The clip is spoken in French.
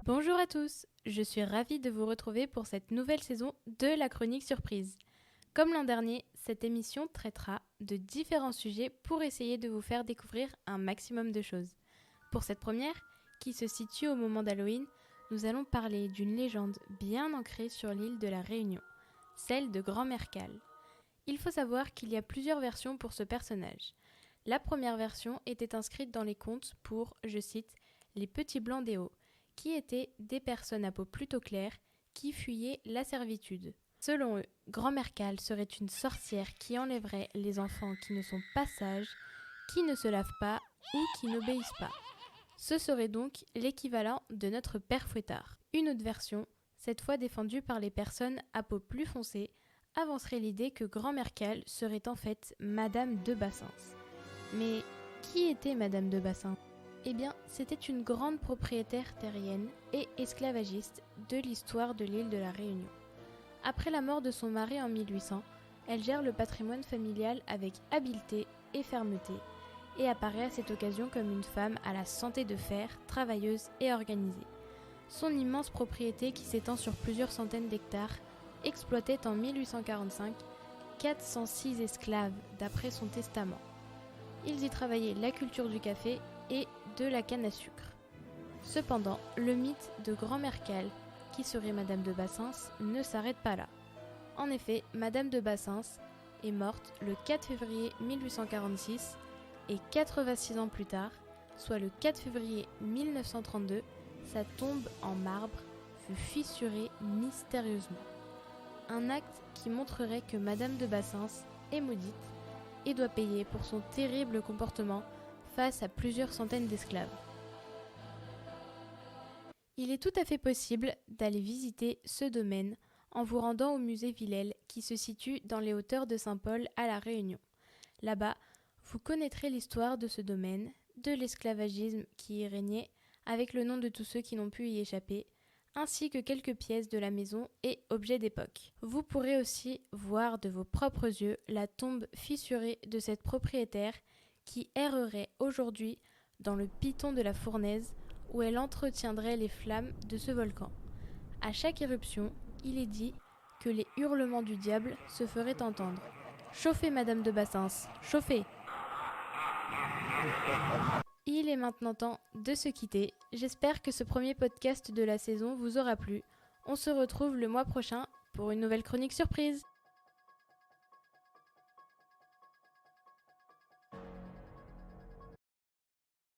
Bonjour à tous, je suis ravie de vous retrouver pour cette nouvelle saison de la chronique surprise. Comme l'an dernier, cette émission traitera de différents sujets pour essayer de vous faire découvrir un maximum de choses. Pour cette première, qui se situe au moment d'Halloween, nous allons parler d'une légende bien ancrée sur l'île de la Réunion, celle de Grand-Mère Cale. Il faut savoir qu'il y a plusieurs versions pour ce personnage. La première version était inscrite dans les contes pour, je cite, « les petits blancs des hauts », qui étaient des personnes à peau plutôt claire qui fuyaient la servitude. Selon eux, Grand-Mère Cale serait une sorcière qui enlèverait les enfants qui ne sont pas sages, qui ne se lavent pas ou qui n'obéissent pas. Ce serait donc l'équivalent de notre Père Fouettard. Une autre version, cette fois défendue par les personnes à peau plus foncée, avancerait l'idée que Grand-Mère Cale serait en fait Madame de Bassins. Mais qui était Madame de Bassins ? Eh bien, c'était une grande propriétaire terrienne et esclavagiste de l'histoire de l'île de la Réunion. Après la mort de son mari en 1800, elle gère le patrimoine familial avec habileté et fermeté et apparaît à cette occasion comme une femme à la santé de fer, travailleuse et organisée. Son immense propriété qui s'étend sur plusieurs centaines d'hectares exploitait en 1845 406 esclaves d'après son testament. Ils y travaillaient la culture du café et de la canne à sucre. Cependant, le mythe de Grand-Mère Cale, qui serait Madame de Bassins, ne s'arrête pas là. En effet, Madame de Bassins est morte le 4 février 1846 et 86 ans plus tard, soit le 4 février 1932, sa tombe en marbre fut fissurée mystérieusement. Un acte qui montrerait que Madame de Bassins est maudite et doit payer pour son terrible comportement face à plusieurs centaines d'esclaves. Il est tout à fait possible d'aller visiter ce domaine en vous rendant au musée Villèle qui se situe dans les hauteurs de Saint-Paul à La Réunion. Là-bas, vous connaîtrez l'histoire de ce domaine, de l'esclavagisme qui y régnait, avec le nom de tous ceux qui n'ont pu y échapper, ainsi que quelques pièces de la maison et objets d'époque. Vous pourrez aussi voir de vos propres yeux la tombe fissurée de cette propriétaire qui errerait aujourd'hui dans le piton de la Fournaise où elle entretiendrait les flammes de ce volcan. À chaque éruption, il est dit que les hurlements du diable se feraient entendre. Chauffez, Madame de Bassins, chauffez! Il est maintenant temps de se quitter. J'espère que ce premier podcast de la saison vous aura plu. On se retrouve le mois prochain pour une nouvelle chronique surprise.